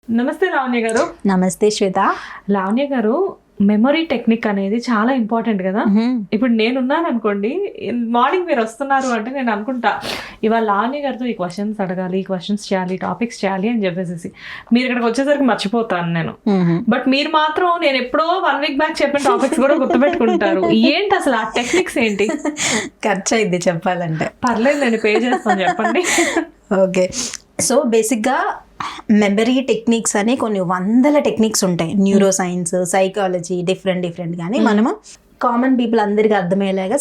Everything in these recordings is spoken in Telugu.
నమస్తే లావణ్య గారు. నమస్తే శ్వేత. లావణ్య గారు, మెమరీ టెక్నిక్ అనేది చాలా ఇంపార్టెంట్ కదా. ఇప్పుడు నేనున్నాను అనుకోండి, మార్నింగ్ మీరు వస్తున్నారు అంటే నేను అనుకుంటా ఇవాళ లావణ్య గారితో ఈ క్వశ్చన్స్ అడగాలి, ఈ క్వశ్చన్స్ చేయాలి, టాపిక్స్ చేయాలి అని చెప్పేసి మీరు ఇక్కడికి వచ్చేసరికి మర్చిపోతాను నేను. బట్ మీరు మాత్రం నేను ఎప్పుడో 1 వీక్ బ్యాక్ చెప్పిన టాపిక్స్ కూడా గుర్తుపెట్టుకుంటారు. ఏంటి అసలు ఆ టెక్నిక్స్ ఏంటి? ఖర్చు అయింది చెప్పాలంటే. పర్లేదు, నేను పే చేస్తాను, చెప్పండి. ఓకే, సో బేసిక్గా మెమరీ టెక్నిక్స్ అని కొన్ని వందల టెక్నిక్స్ ఉంటాయి. న్యూరో సైన్స్, సైకాలజీ, డిఫరెంట్ కానీ మనము కామన్ పీపుల్ అందరికీ అర్థమయ్యేలాగా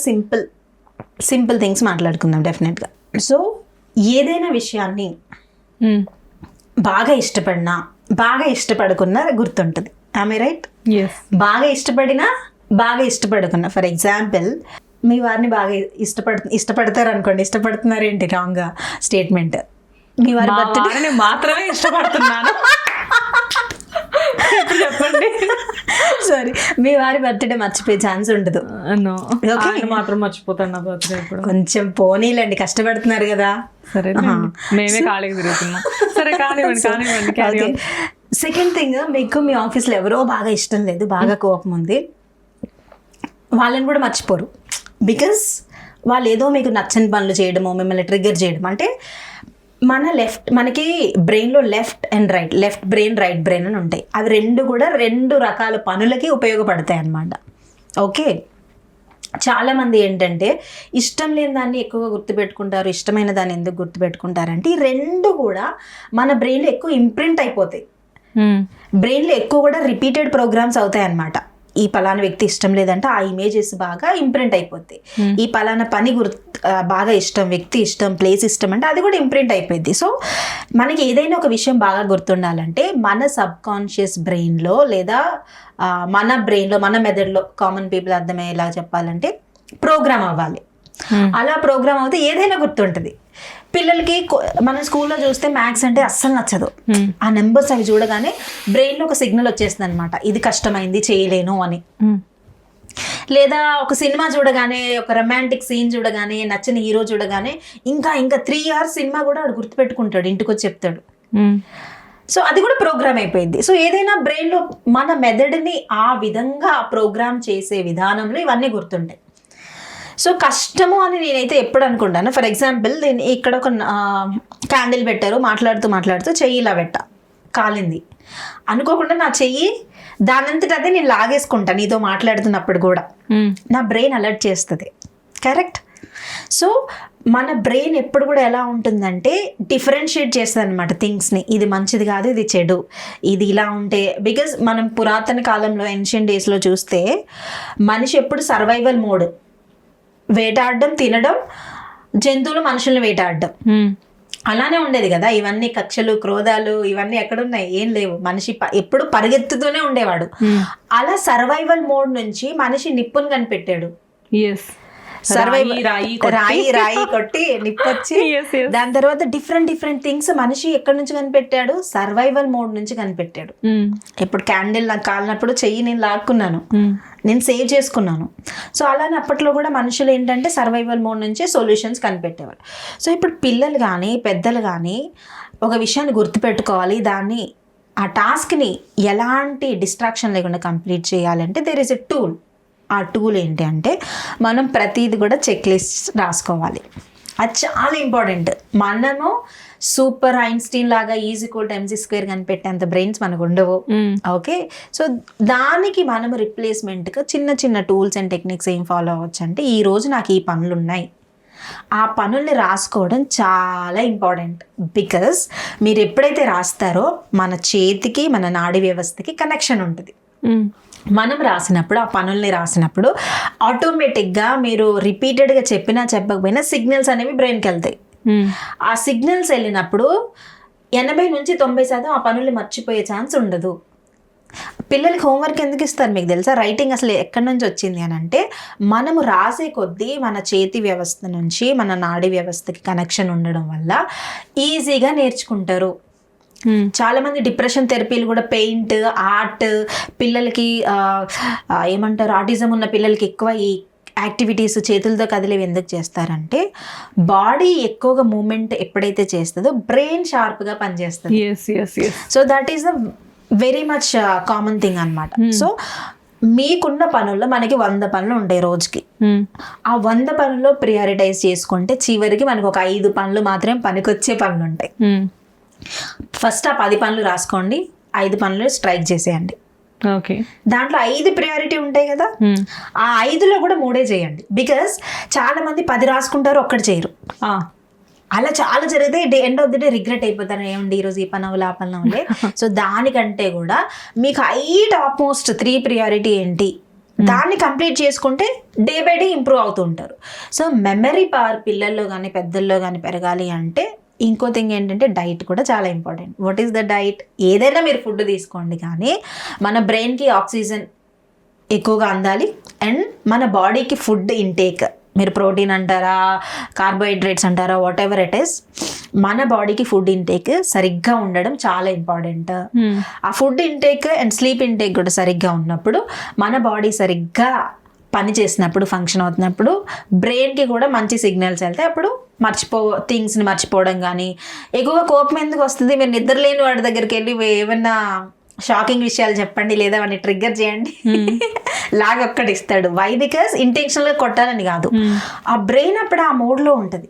సింపుల్ థింగ్స్ మాట్లాడుకుందాం డెఫినెట్గా. సో ఏదైనా విషయాన్ని బాగా ఇష్టపడినా బాగా ఇష్టపడకున్నా గుర్తుంటుంది. ఆమె రైట్? బాగా ఇష్టపడినా బాగా ఇష్టపడకున్నా. ఫర్ ఎగ్జాంపుల్, మీ వారిని బాగా ఇష్టపడతారు అనుకోండి. ఇష్టపడుతున్నారేంటి రాంగ్ స్టేట్మెంట్. మీ వారి బర్త్డే మాత్రమే ఇష్టపడుతున్నాను చెప్పండి. సారీ, మీ వారి బర్త్డే మర్చిపోయే ఛాన్స్ ఉండదు. మాత్రం మర్చిపోతాను నా బర్త్డే. ఇప్పుడు కొంచెం పోనీలండి, కష్టపడుతున్నారు కదా. సరే, మేమే ఖాళీగా తిరుగుతున్నాం. సరే, కానివ్వండి. సెకండ్ థింగ్, మీకు మీ ఆఫీస్లో ఎవరో బాగా ఇష్టం లేదు, బాగా కోపం ఉంది, వాళ్ళని కూడా మర్చిపోరు. బికాస్ వాళ్ళు ఏదో మీకు నచ్చని పనులు చేయడమో, మిమ్మల్ని ట్రిగ్గర్ చేయడం. అంటే మనకి బ్రెయిన్లో left and right, left brain, right brain అని ఉంటాయి. అవి రెండు కూడా 2 రకాల పనులకి ఉపయోగపడతాయి అన్నమాట. ఓకే, చాలామంది ఏంటంటే ఇష్టం లేని దాన్ని ఎక్కువగా గుర్తుపెట్టుకుంటారు, ఇష్టమైన దాన్ని ఎందుకు గుర్తుపెట్టుకుంటారంటే ఈ 2 కూడా మన బ్రెయిన్లో ఎక్కువ ఇంప్రింట్ అయిపోతాయి. బ్రెయిన్లో ఎక్కువ కూడా రిపీటెడ్ ప్రోగ్రామ్స్ అవుతాయి అన్నమాట. ఈ పలానా వ్యక్తి ఇష్టం లేదంటే ఆ ఇమేజెస్ బాగా ఇంప్రింట్ అయిపోద్ది. ఈ పలానా పని బాగా ఇష్టం, వ్యక్తి ఇష్టం, ప్లేస్ ఇష్టం అంటే అది కూడా ఇంప్రింట్ అయిపోద్ది. సో మనకి ఏదైనా ఒక విషయం బాగా గుర్తుండాలంటే మన సబ్ కాన్షియస్ బ్రెయిన్లో లేదా మన బ్రెయిన్లో, మన మెదడులో, కామన్ పీపుల్ అర్థమయ్యేలా చెప్పాలంటే ప్రోగ్రామ్ అవ్వాలి. అలా ప్రోగ్రామ్ అవుతే ఏదైనా గుర్తుంటుంది. పిల్లలకి మనం స్కూల్లో చూస్తే మ్యాథ్స్ అంటే అస్సలు నచ్చదు. ఆ నెంబర్స్ అవి చూడగానే బ్రెయిన్లో ఒక సిగ్నల్ వచ్చేస్తుంది అనమాట, ఇది కష్టమైంది, చేయలేను అని. లేదా ఒక సినిమా చూడగానే, ఒక రొమాంటిక్ సీన్ చూడగానే, నచ్చిన హీరో చూడగానే ఇంకా 3 hours సినిమా కూడా వాడు గుర్తుపెట్టుకుంటాడు, ఇంటికి వచ్చి చెప్తాడు. సో అది కూడా ప్రోగ్రామ్ అయిపోయింది. సో ఏదైనా బ్రెయిన్లో మన మెదడుని ఆ విధంగా ప్రోగ్రామ్ చేసే విధానంలో ఇవన్నీ గుర్తుంటాయి. సో కష్టము అని నేనైతే ఎప్పుడు అనుకుంటాను. ఫర్ ఎగ్జాంపుల్, నేను ఇక్కడ ఒక క్యాండిల్ పెట్టారు, మాట్లాడుతూ చెయ్యి ఇలా కాలింది అనుకోకుండా నా చెయ్యి దానంతట అదే నేను లాగేసుకుంటాను నీతో మాట్లాడుతున్నప్పుడు కూడా. నా బ్రెయిన్ అలర్ట్ చేస్తుంది. కరెక్ట్? సో మన బ్రెయిన్ ఎప్పుడు కూడా ఎలా ఉంటుందంటే డిఫరెన్షియేట్ చేస్తుంది అనమాట థింగ్స్ని. ఇది మంచిది కాదు, ఇది చెడు, ఇది ఇలా ఉంటే. బికాజ్ మనం పురాతన కాలంలో, ఏన్షియెంట్ డేస్లో చూస్తే మనిషి ఎప్పుడు సర్వైవల్ మోడ్, వేటాడడం, తినడం, జంతువులు మనుషుల్ని వేటాడడం, అలానే ఉండేది కదా. ఇవన్నీ కక్షలు, క్రోధాలు ఇవన్నీ ఎక్కడున్నాయి? ఏం లేవు. మనిషి ఎప్పుడు పరిగెత్తుతూనే ఉండేవాడు. అలా సర్వైవల్ మోడ్ నుంచి మనిషి నిప్పును కనిపెట్టాడు. రాయి కొట్టి నిప్పొచ్చి, దాని తర్వాత డిఫరెంట్ థింగ్స్ మనిషి ఎక్కడి నుంచి కనిపెట్టాడు? సర్వైవల్ మోడ్ నుంచి కనిపెట్టాడు. ఇప్పుడు క్యాండిల్ నాకు కాలినప్పుడు చెయ్యి నేను లాక్కున్నాను, నేను సేవ్ చేసుకున్నాను. సో అలానే అప్పట్లో కూడా మనుషులు ఏంటంటే సర్వైవల్ మోడ్ నుంచే సొల్యూషన్స్ కనిపెట్టేవారు. సో ఇప్పుడు పిల్లలు కానీ పెద్దలు కానీ ఒక విషయాన్ని గుర్తుపెట్టుకోవాలి, దాన్ని ఆ టాస్క్ని ఎలాంటి డిస్ట్రాక్షన్ లేకుండా కంప్లీట్ చేయాలంటే దేర్ ఇస్ ఎ టూల్. ఆ టూల్ ఏంటి అంటే మనం ప్రతిదీ కూడా చెక్ లిస్ట్ రాసుకోవాలి. అది చాలా ఇంపార్టెంట్. మనము సూపర్ ఐన్స్టీన్ లాగా E=mc² కనిపెట్టేంత బ్రెయిన్స్ మనకు ఉండవు. ఓకే, సో దానికి మనము రిప్లేస్మెంట్గా చిన్న టూల్స్ అండ్ టెక్నిక్స్ ఏం ఫాలో అవ్వచ్చు అంటే, ఈ రోజు నాకు ఈ పనులు ఉన్నాయి, ఆ పనుల్ని రాసుకోవడం చాలా ఇంపార్టెంట్. బికాజ్ మీరు ఎప్పుడైతే రాస్తారో మన చేతికి, మన నాడీ వ్యవస్థకి కనెక్షన్ ఉంటుంది. మనం రాసినప్పుడు, ఆ పనుల్ని రాసినప్పుడు ఆటోమేటిక్గా మీరు రిపీటెడ్గా చెప్పినా చెప్పకపోయినా సిగ్నల్స్ అనేవి బ్రెయిన్కి వెళ్తాయి. ఆ సిగ్నల్స్ వెళ్ళినప్పుడు 80 నుంచి 90% ఆ పనుల్ని మర్చిపోయే ఛాన్స్ ఉండదు. పిల్లలకి హోంవర్క్ ఎందుకు ఇస్తారు మీకు తెలుసా? రైటింగ్ అసలు ఎక్కడి నుంచి వచ్చింది అని అంటే, మనము రాసే కొద్దీ మన చేతి వ్యవస్థ నుంచి మన నాడీ వ్యవస్థకి కనెక్షన్ ఉండడం వల్ల ఈజీగా నేర్చుకుంటారు. చాలా మంది డిప్రెషన్ థెరపీలు కూడా పెయింట్, ఆర్ట్, పిల్లలకి ఏమంటారు ఆటిజం ఉన్న పిల్లలకి ఎక్కువ ఈ యాక్టివిటీస్ చేతులతో కదిలేవి ఎందుకు చేస్తారంటే బాడీ ఎక్కువగా మూమెంట్ ఎప్పుడైతే చేస్తుందో బ్రెయిన్ షార్ప్గా పనిచేస్తుంది. So that is the very much common thing అనమాట. సో మీకున్న పనుల్లో మనకి 100 పనులు ఉంటాయి రోజుకి. ఆ 100 పనుల్లో ప్రియారిటైజ్ చేసుకుంటే చివరికి మనకు ఒక 5 పనులు మాత్రమే పనికొచ్చే పనులు ఉంటాయి. ఫస్ట్ ఆ 10 పనులు రాసుకోండి, 5 పనులు స్ట్రైక్ చేసేయండి. ఓకే, దాంట్లో 5 ప్రియారిటీ ఉంటాయి కదా, ఆ 5లో కూడా 3 చేయండి. బికాస్ చాలా మంది 10 రాసుకుంటారు, ఒక్కటి చేయరు. అలా చాలా జరిగితే end of the day regret అయిపోతారు, ఏమండి ఈరోజు ఈ పని అవ్వలే ఆ పని అవ్వలే. సో దానికంటే కూడా మీకు టాప్ మోస్ట్ 3 ప్రియారిటీ ఏంటి దాన్ని కంప్లీట్ చేసుకుంటే డే బై డే ఇంప్రూవ్ అవుతూ ఉంటారు. సో మెమరీ పవర్ పిల్లల్లో కానీ పెద్దల్లో కానీ పెరగాలి అంటే ఇంకో థింగ్ ఏంటంటే డైట్ కూడా చాలా important. What is the diet? ఏదైనా మీరు ఫుడ్ తీసుకోండి, కానీ మన బ్రెయిన్కి ఆక్సిజన్ ఎక్కువగా అందాలి అండ్ మన బాడీకి ఫుడ్ ఇంటేక్, మీరు ప్రోటీన్ అంటారా కార్బోహైడ్రేట్స్ అంటారా వాట్ ఎవర్ ఇట్ ఈస్, మన బాడీకి ఫుడ్ ఇంటేక్ సరిగ్గా ఉండడం చాలా ఇంపార్టెంట్. ఆ food intake and sleep intake కూడా సరిగ్గా ఉన్నప్పుడు మన బాడీ సరిగ్గా పని చేసినప్పుడు, ఫంక్షన్ అవుతున్నప్పుడు బ్రెయిన్కి కూడా మంచి సిగ్నల్స్ వెళ్తాయి. అప్పుడు థింగ్స్ని మర్చిపోవడం కానీ, ఎక్కువగా కోపం ఎందుకు వస్తుంది, మీరు నిద్ర లేని వాడి దగ్గరికి వెళ్ళి ఏమన్నా షాకింగ్ విషయాలు చెప్పండి లేదా వాడిని ట్రిగ్గర్ చేయండి, లాగా ఒక్కటి ఇస్తాడు. వై? బికాస్ ఇంటెన్షనల్గా కొట్టాలని కాదు, ఆ బ్రెయిన్ అప్పుడు ఆ మోడ్లో ఉంటుంది.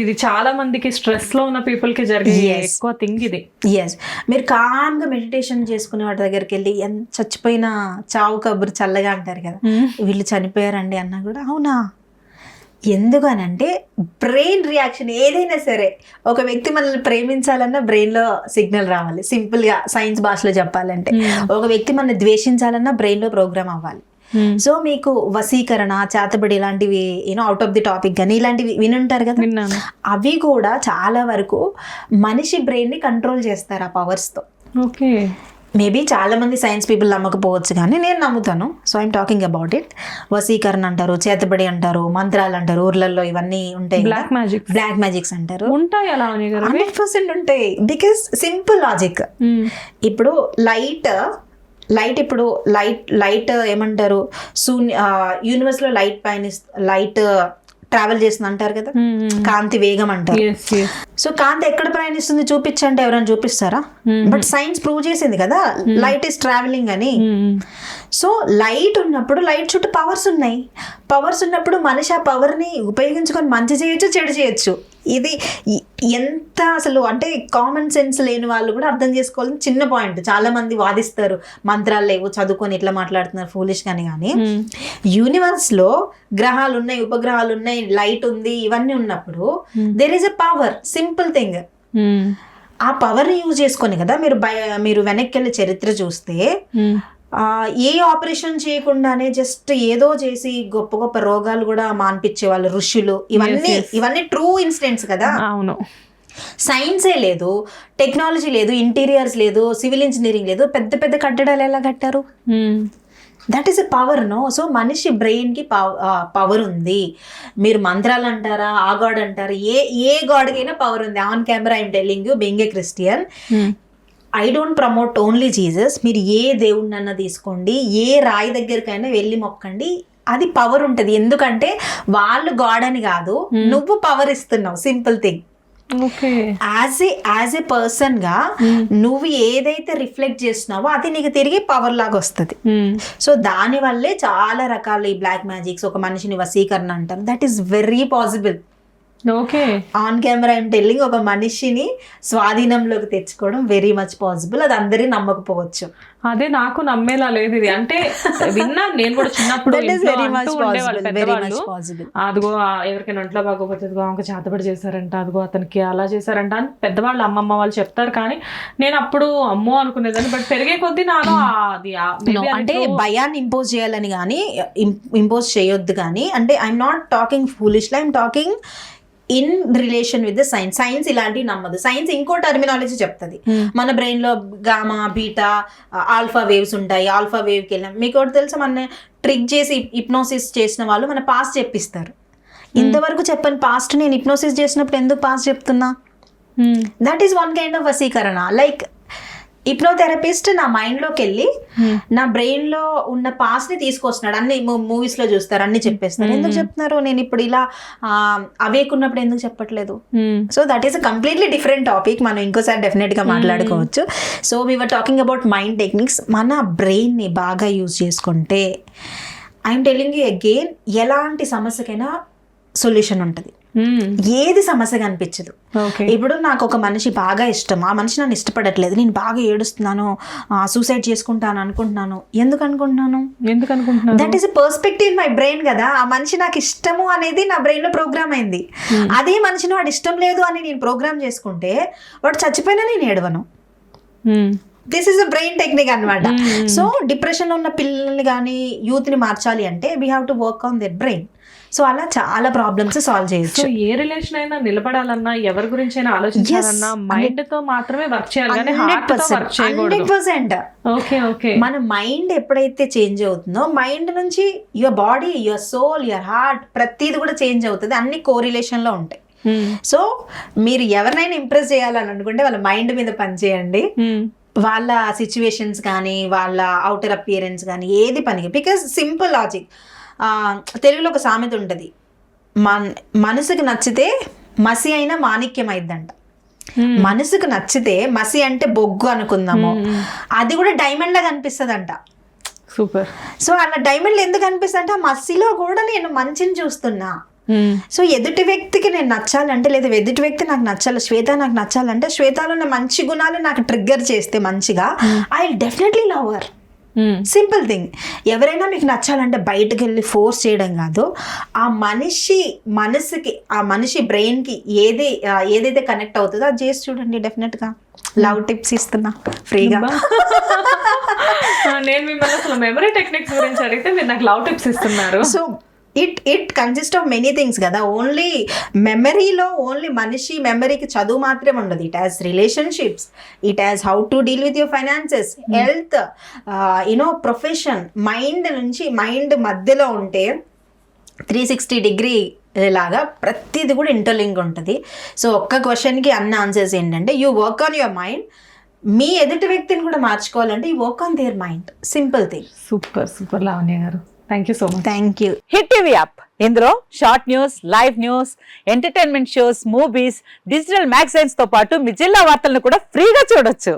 ఇది చాలా మందికి స్ట్రెస్ లో ఉన్న పీపుల్ కి జరిగే ఎక్కువ థింగ్ ఇది. మీరు కామ్గా మెడిటేషన్ చేసుకునే వాటి దగ్గరికి వెళ్ళి ఎంత చచ్చిపోయిన చావు కబురు చల్లగా అంటారు కదా, వీళ్ళు చనిపోయారండి అన్నా కూడా అవునా, ఎందుకనంటే బ్రెయిన్ రియాక్షన్ ఏదైనా సరే, ఒక వ్యక్తి మనల్ని ప్రేమించాలన్నా బ్రెయిన్లో సిగ్నల్ రావాలి. సింపుల్గా సైన్స్ భాషలో చెప్పాలంటే ఒక వ్యక్తి మనల్ని ద్వేషించాలన్నా బ్రెయిన్లో ప్రోగ్రామ్ అవ్వాలి. సో మీకు వశీకరణ, చేతబడి ఇలాంటివి అవుట్ ఆఫ్ ది టాపిక్ కానీ ఇలాంటివి వినుంటారు కదా, అవి కూడా చాలా వరకు మనిషి బ్రెయిన్ని కంట్రోల్ చేస్తారు ఆ పవర్స్తో. ఓకే, మేబీ చాలా మంది సైన్స్ పీపుల్ నమ్మకపోవచ్చు కానీ నేను నమ్ముతాను. So I'm talking about it. వశీకరణ అంటారు, చేతబడి అంటారు, మంత్రాలు అంటారు, ఊర్లలో ఇవన్నీ ఉంటాయి. బ్లాక్ మ్యాజిక్స్ అంటారు. ఉంటాయి, అలా 100% ఉంటాయి. Because simple logic. ఇప్పుడు లైట్ ఇప్పుడు లైట్ ఏమంటారు, యూనివర్స్ లో లైట్ ట్రావెల్ చేస్తుంది అంటారు కదా, కాంతి వేగం అంటారు. సో కాంతి ఎక్కడ ప్రయాణిస్తుంది చూపించంటే ఎవరైనా చూపిస్తారా? బట్ సైన్స్ ప్రూవ్ చేసింది కదా లైట్ ఈస్ ట్రావెలింగ్ అని. సో లైట్ ఉన్నప్పుడు లైట్ చుట్టూ పవర్స్ ఉన్నాయి. పవర్స్ ఉన్నప్పుడు మనిషి ఆ పవర్ని ఉపయోగించుకొని మంచి చేయొచ్చు, చెడు చేయొచ్చు. ఇది ఎంత అసలు అంటే కామన్ సెన్స్ లేని వాళ్ళు కూడా అర్థం చేసుకోవాలని చిన్న పాయింట్. చాలా మంది వాదిస్తారు మంత్రాలు లేవు, చదువుకొని ఇట్లా మాట్లాడుతున్నారు ఫూలిష్ కానీ. యూనివర్స్ లో గ్రహాలు ఉన్నాయి, ఉపగ్రహాలు ఉన్నాయి, లైట్ ఉంది, ఇవన్నీ ఉన్నప్పుడు there is a power. Simple thing. ఆ పవర్ ని యూజ్ చేసుకొని కదా మీరు వెనక్కి వెళ్ళి చరిత్ర చూస్తే ఏ ఆపరేషన్ చేయకుండానే జస్ట్ ఏదో చేసి గొప్ప గొప్ప రోగాలు కూడా మాన్పించే వాళ్ళు ఋషులు. ఇవన్నీ ట్రూ ఇన్సిడెంట్స్ కదా. అవును, సైన్సే లేదు, టెక్నాలజీ లేదు, ఇంటీరియర్స్ లేదు, సివిల్ ఇంజనీరింగ్ లేదు, పెద్ద పెద్ద కట్టడాలు ఎలా కట్టారు? That is a power. No. So మనిషి బ్రెయిన్కి పవర్ ఉంది. మీరు మంత్రాలు అంటారా, ఆ గాడ్ అంటారా, ఏ గాడ్కైనా పవర్ ఉంది. On camera I'm telling you, being a Christian, I don't promote only Jesus. మీరు ఏ దేవుడినన్నా తీసుకోండి, ఏ రాయి దగ్గరికైనా వెళ్ళి మొక్కండి, అది పవర్ ఉంటుంది. ఎందుకంటే వాళ్ళు గాడ్ అని కాదు, నువ్వు పవర్ ఇస్తున్నావు. Simple thing. As a person గా నువ్వు ఏదైతే రిఫ్లెక్ట్ చేస్తున్నావో అది నీకు తిరిగి పవర్ లాగా వస్తుంది. సో దాని వల్లే చాలా రకాల ఈ బ్లాక్ మ్యాజిక్స్, ఒక మనిషిని వశీకరణ అంటారు. That is very possible. Okay, on camera I'm telling, ఒక మనిషిని స్వాధీనంలోకి తెచ్చుకోవడం వెరీ మచ్ పాసిబుల్. అది అందరికీ నమ్మకపోవచ్చు. అదే నాకు నమ్మేలా లేదు ఇది. అంటే విన్నాను నేను కూడా చిన్నప్పుడు, అదిగో ఎవరికైనా ఒంట్లో బాగోపోతే అదిగో ఆమెకు చేతబడి చేశారంట, అదిగో అతనికి అలా చేశారంట అని పెద్దవాళ్ళు అమ్మమ్మ వాళ్ళు చెప్తారు. కానీ నేను అప్పుడు అమ్మో అనుకునేదాన్ని. బట్ పెరిగే కొద్దీ నాలో అది అంటే భయాన్ని ఇంపోజ్ చేయాలని కానీ ఇంపోజ్ చేయొద్దు కానీ, అంటే I'm not talking foolishly, I'm talking in relation with the science. Science ఇలాంటివి నమ్మదు. సైన్స్ ఇంకో టర్మినాలజీ చెప్తుంది. మన బ్రెయిన్ లో గామా, బీటా, ఆల్ఫా వేవ్స్ ఉంటాయి. ఆల్ఫా వేవ్కి వెళ్ళాం. మీకు ఒకటి తెలుసా, మన ట్రిక్ చేసి హిప్నోసిస్ చేసిన వాళ్ళు మన పాస్ట్ చెప్పిస్తారు. ఇంతవరకు చెప్పని పాస్ట్ నేను హిప్నోసిస్ చేసినప్పుడు ఎందుకు పాస్ట్ చెప్తున్నా? That is one kind of వశీకరణ. లైక్ హిప్నోథెరపిస్ట్ నా మైండ్లోకి వెళ్ళి నా బ్రెయిన్లో ఉన్న పాస్ని తీసుకొస్తున్నాడు. అన్ని మూవీస్లో చూస్తారు, అన్ని చెప్పేస్తారు. ఎందుకు చెప్తున్నారు? నేను ఇప్పుడు ఇలా అవేకున్నప్పుడు ఎందుకు చెప్పట్లేదు? So that is a completely different topic, మనం ఇంకోసారి డెఫినెట్గా మాట్లాడుకోవచ్చు. So we are talking about mind techniques. మన బ్రెయిన్ని బాగా యూజ్ చేసుకుంటే ఐఎమ్ టెలింగ్ యూ అగైన్, ఎలాంటి సమస్యకైనా సొల్యూషన్ ఉంటుంది. ఏది సమస్యగా అనిపించదు. ఇప్పుడు నాకు ఒక మనిషి బాగా ఇష్టం, ఆ మనిషి నన్ను ఇష్టపడట్లేదు, నేను బాగా ఏడుస్తున్నాను, సూసైడ్ చేసుకుంటాను అనుకుంటున్నాను. ఎందుకు అనుకుంటున్నాను? That is a perspective in my brain కదా. ఆ మనిషి నాకు ఇష్టము అనేది నా బ్రెయిన్ లో ప్రోగ్రామ్ అయింది. అదే మనిషిని వాడు ఇష్టం లేదు అని నేను ప్రోగ్రామ్ చేసుకుంటే వాడు చచ్చిపోయినా నేను ఏడవను. This is a brain technique అనమాట. సో డిప్రెషన్ ఉన్న పిల్లల్ని కానీ యూత్ని మార్చాలి అంటే we have to work on their brain. So అలా చాలా ప్రాబ్లమ్స్ సాల్వ్ చేయొచ్చు. ఏ రిలేషన్ అయినా నిలబడాలన్నా, ఎవరి గురించి అయినా ఆలోచించాలన్నా మైండ్ తో మాత్రమే వర్క్ చేయాలి, కానీ హార్ట్ తో వర్క్ చేయకూడదు. 100%. మన మైండ్ ఎప్పుడైతే చేంజ్ అవుతుందో, మైండ్ నుంచి your body, your soul, your heart ప్రతిది కూడా చేంజ్ అవుతుంది. అన్ని కోరిలేషన్ లో ఉంటాయి. సో మీరు ఎవరినైనా ఇంప్రెస్ చేయాలని అనుకుంటే వాళ్ళ మైండ్ మీద పనిచేయండి. వాళ్ళ సిచ్యువేషన్స్ కానీ, వాళ్ళ అవుటర్ అపియరెన్స్ కానీ ఏది పనికి. బికాస్ సింపుల్ లాజిక్, తెలుగులో ఒక సామెత ఉంటుంది, మనసుకు నచ్చితే మసి అయినా మాణిక్యం అయిద్దంట. మనసుకు నచ్చితే, మసి అంటే బొగ్గు అనుకుందాము, అది కూడా డైమండ్ లాగా అనిపిస్తుందంట. సూపర్. సో అలా డైమండ్ ఎందుకు అనిపిస్తుంది అంటే, ఆ మసిలో కూడా నేను మంచిని చూస్తున్నా. సో ఎదుటి వ్యక్తికి నేను నచ్చాలంటే, లేదా ఎదుటి వ్యక్తి నాకు నచ్చాలి, శ్వేత నాకు నచ్చాలంటే, శ్వేతలో ఉన్న మంచి గుణాలు నాకు ట్రిగ్గర్ చేస్తే మంచిగా, I will definitely love her. Simple thing. ఎవరైనా మీకు నచ్చాలంటే బయటకు వెళ్ళి ఫోర్స్ చేయడం కాదు, ఆ మనిషి మనసుకి, ఆ మనిషి బ్రెయిన్కి ఏదైతే కనెక్ట్ అవుతుందో అది చేసి చూడండి. డెఫినెట్గా లవ్ టిప్స్ ఇస్తున్నా ఫ్రీగా. నేను మిమ్మల్ని అసలు మెమరీ టెక్నిక్స్ గురించి అడిగితే మీరు నాకు లవ్ టిప్స్ ఇస్తున్నారు. So it consist of many things కదా. ఓన్లీ మెమరీలో ఓన్లీ మనిషి మెమరీకి చదువు మాత్రమే ఉండదు. It has relationships, it has how to deal with your finances, health, profession. Mind మధ్యలో ఉంటే 360 డిగ్రీ లాగా ప్రతిది కూడా ఇంటర్లింక్ ఉంటుంది. సో ఒక్క క్వశ్చన్కి అన్ని ఆన్సర్స్ ఏంటంటే, you work on your mind. మీ ఎదుటి వ్యక్తిని కూడా మార్చుకోవాలంటే you work on their mind. Simple thing. Super Lavanya గారు, thank you so much. Thank you. Hit TV app, ఇందులో short news, live news, entertainment shows, movies, digital magazines తో పాటు మీ జిల్లా వార్తలను కూడా ఫ్రీగా చూడొచ్చు.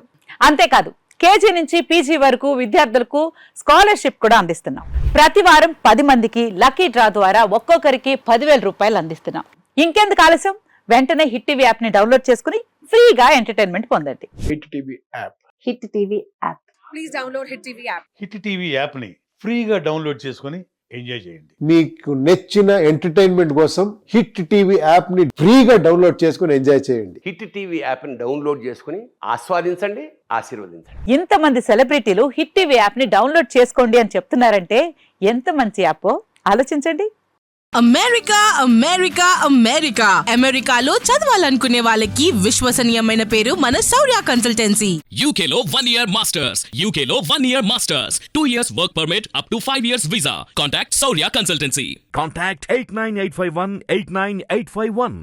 అంతేకాదు, కేజీ నుంచి పీజీ వరకు విద్యార్థులకు స్కాలర్షిప్ కూడా అందిస్తున్నాం. ప్రతి వారం 10 మందికి లక్కీ డ్రా ద్వారా ఒక్కొక్కరికి 10,000 రూపాయలు అందిస్తున్నాం. ఇంకెందుకు ఆలస్యం, వెంటనే హిట్ టీవీ యాప్ ని డౌన్లోడ్ చేసుకుని ఫ్రీగా ఎంటర్టైన్మెంట్ పొందండి. Hit TV app. Hit TV app. Please download hit TV app. Hit TV యాప్ని ఫ్రీగా డౌన్లోడ్ చేసుకొని ఎంజాయ్ చేయండి. మీకు నచ్చిన ఎంటర్టైన్మెంట్ కోసం హిట్ టీవీ యాప్ ని ఫ్రీగా డౌన్లోడ్ చేసుకొని ఎంజాయ్ చేయండి. హిట్ టీవీ యాప్ని డౌన్లోడ్ చేసుకుని ఆస్వాదించండి, ఆశీర్వదించండి. ఇంతమంది సెలబ్రిటీలు హిట్ టీవీ యాప్ ని డౌన్లోడ్ చేసుకోండి అని చెప్తున్నారంటే ఎంత మంచి యాప్ ఆలోచించండి. అమెరికాలో చదవాలనుకునే వాళ్ళకి విశ్వసనీయమైన పేరు మన శౌర్య కన్సల్టెన్సీ. UK లో 1 year masters, UK లో 1 year masters, 2 years work permit up to 5 years visa. Contact Saurya Consultancy. Contact 89851 89851.